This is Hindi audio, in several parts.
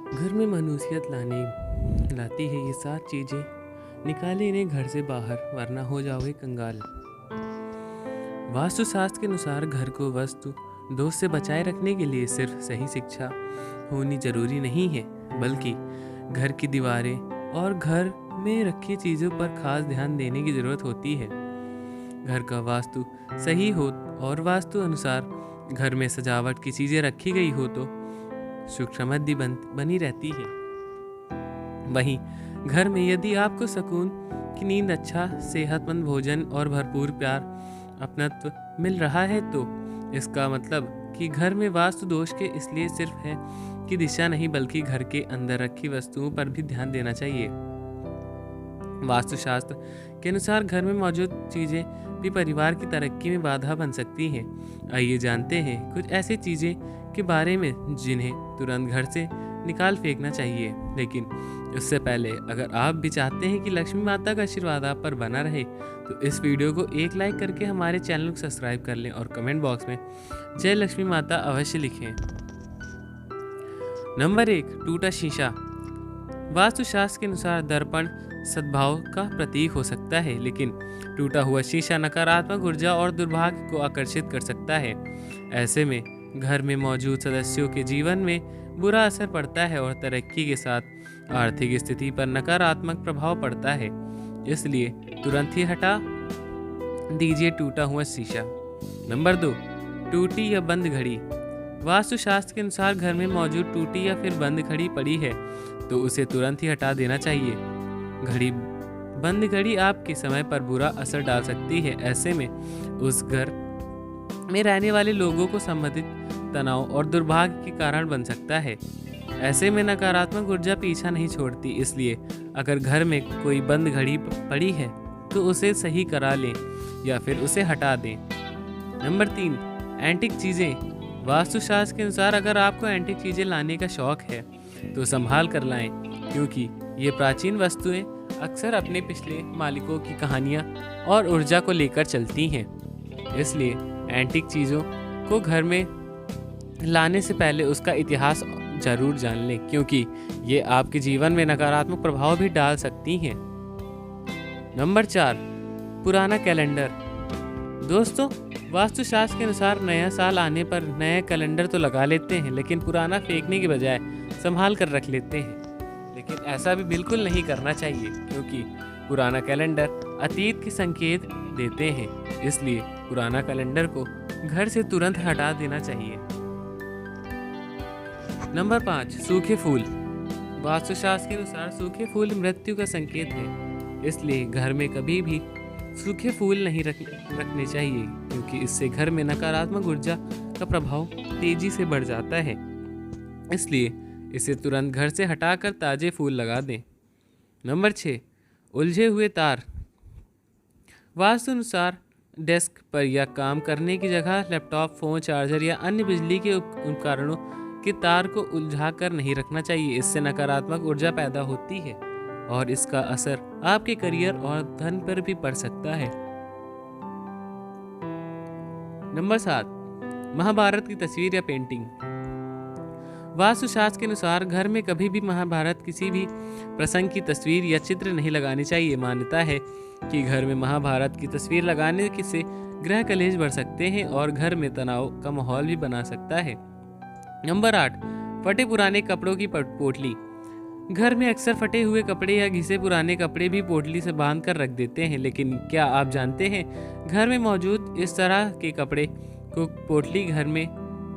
घर में मनुष्यत लाती है ये 7 चीजें। निकाले इन्हें घर से बाहर, वरना हो जाओगे कंगाल। वास्तुशास्त्र के अनुसार घर को वस्तु दोष से बचाए रखने के लिए सिर्फ सही शिक्षा होनी जरूरी नहीं है, बल्कि घर की दीवारें और घर में रखी चीज़ों पर खास ध्यान देने की ज़रूरत होती है। घर का वास्तु सही हो और वास्तु अनुसार घर में सजावट की चीज़ें रखी गई हो तो सुख समृद्धि बनी रहती है। वहीं घर में यदि आपको सुकून की नींद, अच्छा सेहतमंद भोजन और भरपूर प्यार अपनत्व मिल रहा है तो इसका मतलब कि घर में वास्तु दोष के इसलिए सिर्फ है कि दिशा नहीं, बल्कि घर के अंदर रखी वस्तुओं पर भी ध्यान देना चाहिए। वास्तुशास्त्र के अनुसार घर में मौजूद चीजें भी परिवार की तरक्की में बाधा बन सकती हैं। आइए जानते हैं कुछ ऐसी चीजें के बारे में जिन्हें तुरंत घर से निकाल फेंकना चाहिए। लेकिन उससे पहले अगर आप भी चाहते हैं कि लक्ष्मी माता का आशीर्वाद आप पर बना रहे तो इस वीडियो को एक लाइक करके हमारे चैनल को सब्सक्राइब कर लें और कमेंट बॉक्स में जय लक्ष्मी माता अवश्य लिखें। नंबर 1, टूटा शीशा। वास्तुशास्त्र के अनुसार दर्पण सद्भाव का प्रतीक हो सकता है, लेकिन टूटा हुआ शीशा नकारात्मक ऊर्जा और दुर्भाग्य को आकर्षित कर सकता है। ऐसे में घर में मौजूद सदस्यों के जीवन में बुरा असर पड़ता है और तरक्की के साथ आर्थिक स्थिति पर नकारात्मक प्रभाव पड़ता है। इसलिए तुरंत ही हटा दीजिए टूटा हुआ शीशा। नंबर 2, टूटी या बंद घड़ी। वास्तुशास्त्र के अनुसार घर में मौजूद टूटी या फिर बंद घड़ी पड़ी है तो उसे तुरंत ही हटा देना चाहिए। बंद घड़ी आपके समय पर बुरा असर डाल सकती है। ऐसे में उस घर में रहने वाले लोगों को संबंधित तनाव और दुर्भाग्य के कारण बन सकता है। ऐसे में नकारात्मक ऊर्जा पीछा नहीं छोड़ती, इसलिए अगर घर में कोई बंद घड़ी पड़ी है तो उसे सही करा लें या फिर उसे हटा दें। नंबर 3, एंटिक चीज़ें। वास्तुशास्त्र के अनुसार अगर आपको एंटिक चीज़ें लाने का शौक है तो संभाल कर लाएं, क्योंकि ये प्राचीन वस्तुएं अक्सर अपने पिछले मालिकों की कहानियाँ और ऊर्जा को लेकर चलती हैं। इसलिए एंटिक चीज़ों को घर में लाने से पहले उसका इतिहास जरूर जान लें, क्योंकि ये आपके जीवन में नकारात्मक प्रभाव भी डाल सकती हैं। नंबर 4, पुराना कैलेंडर। दोस्तों, वास्तुशास्त्र के अनुसार नया साल आने पर नया कैलेंडर तो लगा लेते हैं, लेकिन पुराना फेंकने के बजाय संभाल कर रख लेते हैं। लेकिन ऐसा भी बिल्कुल नहीं करना चाहिए, क्योंकि पुराना कैलेंडर अतीत के संकेत देते हैं। इसलिए पुराना कैलेंडर को घर से तुरंत हटा देना चाहिए। नंबर 5, सूखे फूल। वास्तुशास्त्र के अनुसार सूखे फूल मृत्यु का संकेत है, इसलिए घर में कभी भी सूखे फूल नहीं रखने चाहिए, क्योंकि इससे घर में नकारात्मक ऊर्जा का प्रभाव तेजी से बढ़ जाता है। इसलिए इसे तुरंत घर से हटाकर ताजे फूल लगा दें। नंबर 6, उलझे हुए तार। वास्तु अनुसार डेस्क पर या काम करने की जगह लैपटॉप, फोन, चार्जर या अन्य बिजली के उपकरणों के तार को उलझा कर नहीं रखना चाहिए। इससे नकारात्मक ऊर्जा पैदा होती है और इसका असर आपके करियर और धन पर भी पड़ सकता है। नंबर 7, महाभारत की तस्वीर या पेंटिंग। वास्तुशास्त्र के अनुसार घर में कभी भी महाभारत किसी भी प्रसंग की तस्वीर या चित्र नहीं लगानी चाहिए। मान्यता है कि घर में महाभारत की तस्वीर लगाने से ग्रह कलेश बढ़ सकते हैं और घर में तनाव का माहौल भी बना सकता है। नंबर 8, फटे पुराने कपड़ों की पोटली। घर में अक्सर फटे हुए कपड़े या घिसे पुराने कपड़े भी पोटली से बांध कर रख देते हैं, लेकिन क्या आप जानते हैं घर में मौजूद इस तरह के कपड़े को पोटली घर में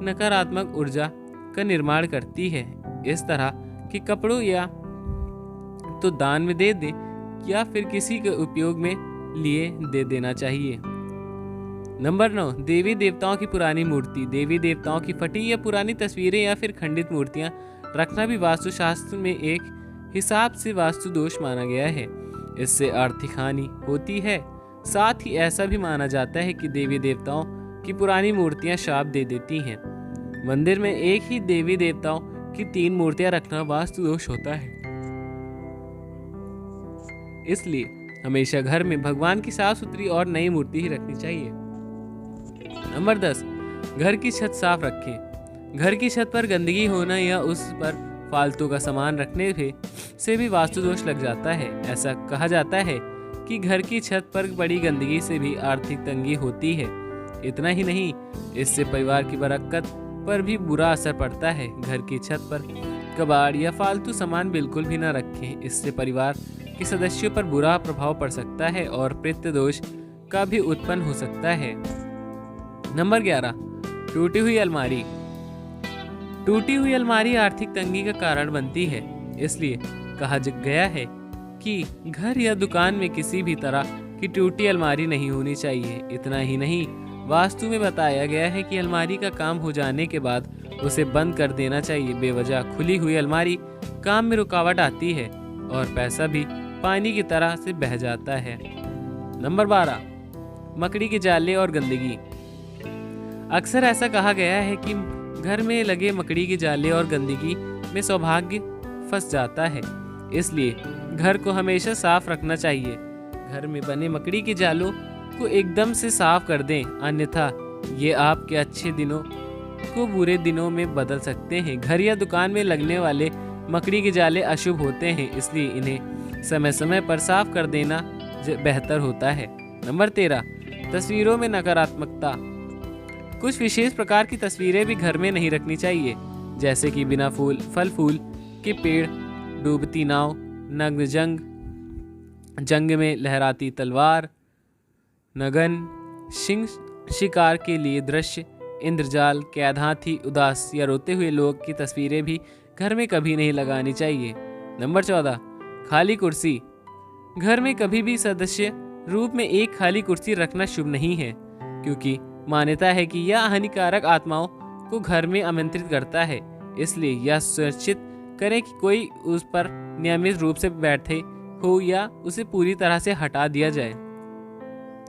नकारात्मक ऊर्जा का निर्माण करती है। इस तरह के कपड़ों या तो दान में दे दें या फिर किसी के उपयोग में लिए दे देना चाहिए। नंबर 9, देवी देवताओं की पुरानी मूर्ति। देवी देवताओं की फटी या पुरानी तस्वीरें या फिर खंडित मूर्तियां रखना भी वास्तुशास्त्र में एक हिसाब से वास्तु दोष माना गया है। इससे आर्थिक हानि होती है। साथ ही ऐसा भी माना जाता है कि देवी देवताओं की पुरानी मूर्तियां शाप दे देती हैं। मंदिर में एक ही देवी देवताओं की 3 मूर्तियां रखना वास्तु दोष होता है। इसलिए हमेशा घर में भगवान की साफ सुथरी और नई मूर्ति ही रखनी चाहिए। नंबर 10, घर की छत साफ रखें। घर की छत पर गंदगी होना या उस पर फालतू का सामान रखने से भी वास्तु दोष लग जाता है। ऐसा कहा जाता है कि घर की छत पर बड़ी गंदगी से भी आर्थिक तंगी होती है। इतना ही नहीं, इससे परिवार की बरकत पर भी बुरा असर पड़ता है। घर की छत पर कबाड़ या फालतू सामान बिल्कुल भी न रखें, इससे परिवार के सदस्यों पर बुरा प्रभाव पड़ सकता है और पितृ दोष का भी उत्पन्न हो सकता है। नंबर 11, टूटी हुई अलमारी। टूटी हुई अलमारी आर्थिक तंगी का कारण बनती है, इसलिए कहा गया है कि घर या दुकान में किसी भी तरह की टूटी अलमारी नहीं होनी चाहिए। इतना ही नहीं, वास्तु में बताया गया है कि अलमारी का काम हो जाने के बाद उसे बंद कर देना चाहिए। बेवजह खुली हुई अलमारी काम में रुकावट आती है और पैसा भी पानी की तरह से बह जाता है। नंबर 12, मकड़ी के जाले और गंदगी। अक्सर ऐसा कहा गया है कि घर में लगे मकड़ी के जाले और गंदगी में सौभाग्य फंस जाता है, इसलिए घर को हमेशा साफ रखना चाहिए। घर में बने मकड़ी के जालों को एकदम से साफ कर दें, अन्यथा ये आपके अच्छे दिनों को बुरे दिनों में बदल सकते हैं। घर या दुकान में लगने वाले मकड़ी के जाले अशुभ होते हैं, इसलिए इन्हें समय समय पर साफ कर देना बेहतर होता है। नंबर 13, तस्वीरों में नकारात्मकता। कुछ विशेष प्रकार की तस्वीरें भी घर में नहीं रखनी चाहिए, जैसे कि बिना फल फूल के पेड़, डूबती नाव, नग्न जंग में लहराती तलवार, नगन सिंह शिकार के लिए दृश्य, इंद्रजाल, कैद हाथी, उदास या रोते हुए लोग की तस्वीरें भी घर में कभी नहीं लगानी चाहिए। नंबर 14, खाली कुर्सी। घर में कभी भी सदस्य रूप में एक खाली कुर्सी रखना शुभ नहीं है, क्योंकि मान्यता है कि यह हानिकारक आत्माओं को घर में आमंत्रित करता है। इसलिए यह सुनिश्चित करें कि कोई उस पर नियमित रूप से बैठे हो या उसे पूरी तरह से हटा दिया जाए।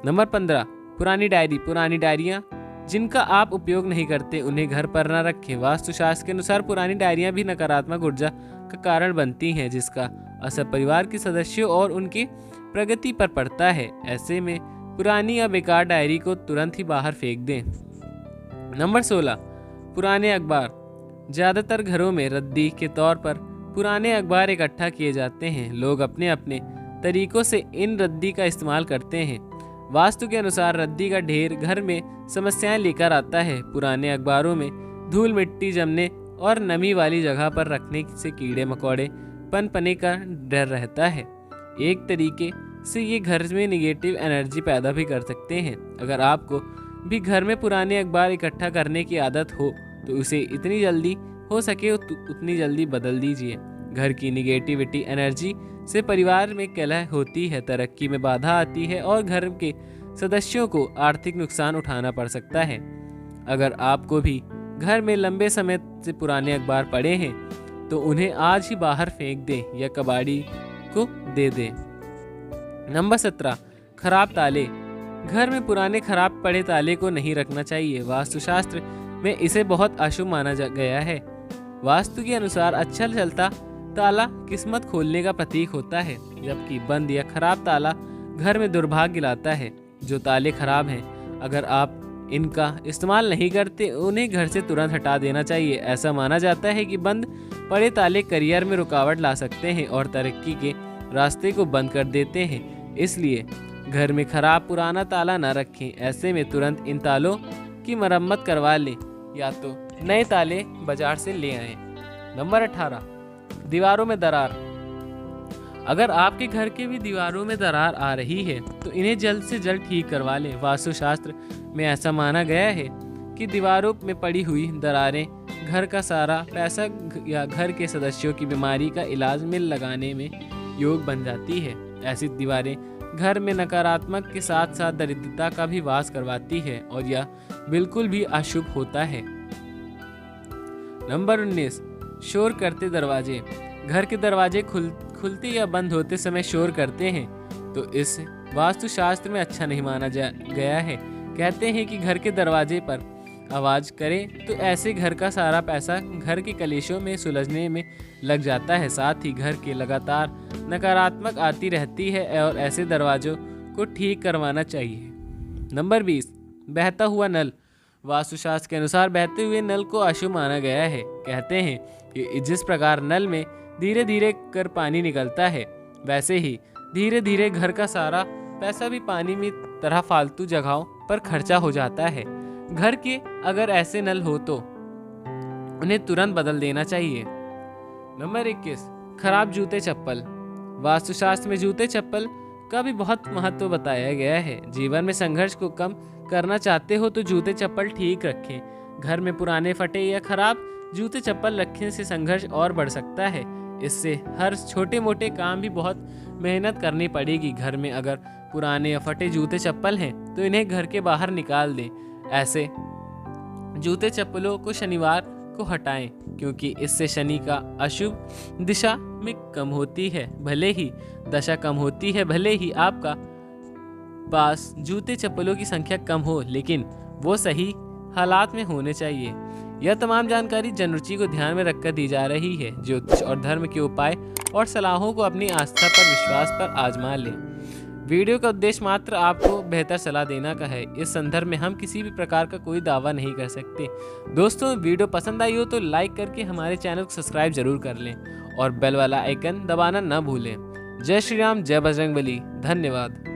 नंबर 15, पुरानी डायरी। पुरानी डायरियां जिनका आप उपयोग नहीं करते उन्हें घर पर न रखें। वास्तुशास्त्र के अनुसार पुरानी डायरियां भी नकारात्मक ऊर्जा का कारण बनती हैं, जिसका असर परिवार के सदस्यों और उनकी प्रगति पर पड़ता है। ऐसे में पुरानी या बेकार डायरी को तुरंत ही बाहर फेंक दें। नंबर 16, पुराने अखबार। ज़्यादातर घरों में रद्दी के तौर पर पुराने अखबार इकट्ठा किए जाते हैं। लोग अपने अपने तरीकों से इन रद्दी का इस्तेमाल करते हैं। वास्तु के अनुसार रद्दी का ढेर घर में समस्याएं लेकर आता है। पुराने अखबारों में धूल मिट्टी जमने और नमी वाली जगह पर रखने से कीड़े मकोड़े पनपने का डर रहता है। एक तरीके से ये घर में निगेटिव एनर्जी पैदा भी कर सकते हैं। अगर आपको भी घर में पुराने अखबार इकट्ठा करने की आदत हो तो उसे इतनी जल्दी हो सके उतनी जल्दी बदल दीजिए। घर की निगेटिविटी एनर्जी से परिवार में कलह होती है, तरक्की में बाधा आती है और घर के सदस्यों को आर्थिक नुकसान उठाना पड़ सकता है। अगर आपको भी घर में लंबे समय से पुराने अखबार पड़े हैं तो उन्हें आज ही बाहर फेंक दें या कबाड़ी को दे दें। नंबर 17, खराब ताले। घर में पुराने खराब पड़े ताले को नहीं रखना चाहिए। वास्तुशास्त्र में इसे बहुत अशुभ माना गया है। वास्तु के अनुसार अच्छा चलता ताला किस्मत खोलने का प्रतीक होता है, जबकि बंद या खराब ताला घर में दुर्भाग्य लाता है। जो ताले खराब हैं, अगर आप इनका इस्तेमाल नहीं करते उन्हें घर से तुरंत हटा देना चाहिए। ऐसा माना जाता है कि बंद पड़े ताले करियर में रुकावट ला सकते हैं और तरक्की के रास्ते को बंद कर देते हैं। इसलिए घर में खराब पुराना ताला न रखें। ऐसे में तुरंत इन तालों की मरम्मत करवा लें या तो नए ताले बाजार से ले आएं। नंबर 18, दीवारों में दरार। अगर आपके घर के भी दीवारों में दरार आ रही है तो इन्हें जल्द से जल्द ठीक करवा लें। वास्तुशास्त्र में ऐसा माना गया है कि दीवारों में पड़ी हुई दरारें घर का सारा पैसा या घर के सदस्यों की बीमारी का इलाज में लगाने में योग बन जाती है। ऐसी दीवारें घर में नकारात्मक के साथ साथ दरिद्रता का भी वास करवाती है और यह बिल्कुल भी अशुभ होता है। नंबर 19, शोर करते दरवाजे। घर के दरवाजे खुलते या बंद होते समय शोर करते हैं तो इस वास्तुशास्त्र में अच्छा नहीं माना गया है। कहते हैं कि घर के दरवाजे पर आवाज़ करे तो ऐसे घर का सारा पैसा घर के कलेशों में सुलझने में लग जाता है। साथ ही घर के लगातार नकारात्मक आती रहती है और ऐसे दरवाजों को ठीक करवाना चाहिए। नंबर 20, बहता हुआ नल। वास्तुशास्त्र के अनुसार बहते हुए नल को अशुभ माना गया है। कहते हैं कि जिस प्रकार नल में धीरे धीरे कर पानी निकलता है, वैसे ही धीरे धीरे घर का सारा पैसा भी पानी में तरह फालतू जगहों पर खर्चा हो जाता है। घर के अगर ऐसे नल हो तो उन्हें तुरंत बदल देना चाहिए। नंबर 21, खराब जूते चप्पल। वास्तुशास्त्र में जूते चप्पल का भी बहुत महत्व बताया गया है। जीवन में संघर्ष को कम करना चाहते हो तो जूते चप्पल ठीक रखें। घर में पुराने, फटे या खराब जूते चप्पल रखने से संघर्ष और बढ़ सकता है। इससे हर छोटे मोटे काम भी बहुत मेहनत करनी पड़ेगी। घर में अगर पुराने या फटे जूते चप्पल हैं तो इन्हें घर के बाहर निकाल दें। ऐसे जूते चप्पलों को शनिवार को हटाएं, क्योंकि इससे शनि का अशुभ दिशा में कम होती है। भले ही दशा कम होती है, भले ही आपका पास जूते चप्पलों की संख्या कम हो, लेकिन वो सही हालात में होने चाहिए। यह तमाम जानकारी जनरुचि को ध्यान में रखकर दी जा रही है। ज्योतिष और धर्म के उपाय और सलाहों को अपनी आस्था पर, विश्वास पर आजमा लें। वीडियो का उद्देश्य मात्र आपको बेहतर सलाह देना का है। इस संदर्भ में हम किसी भी प्रकार का कोई दावा नहीं कर सकते। दोस्तों, वीडियो पसंद आई हो तो लाइक करके हमारे चैनल को सब्सक्राइब जरूर कर लें और बेल वाला आइकन दबाना न भूलें। जय श्री राम, जय बजरंगबली। धन्यवाद।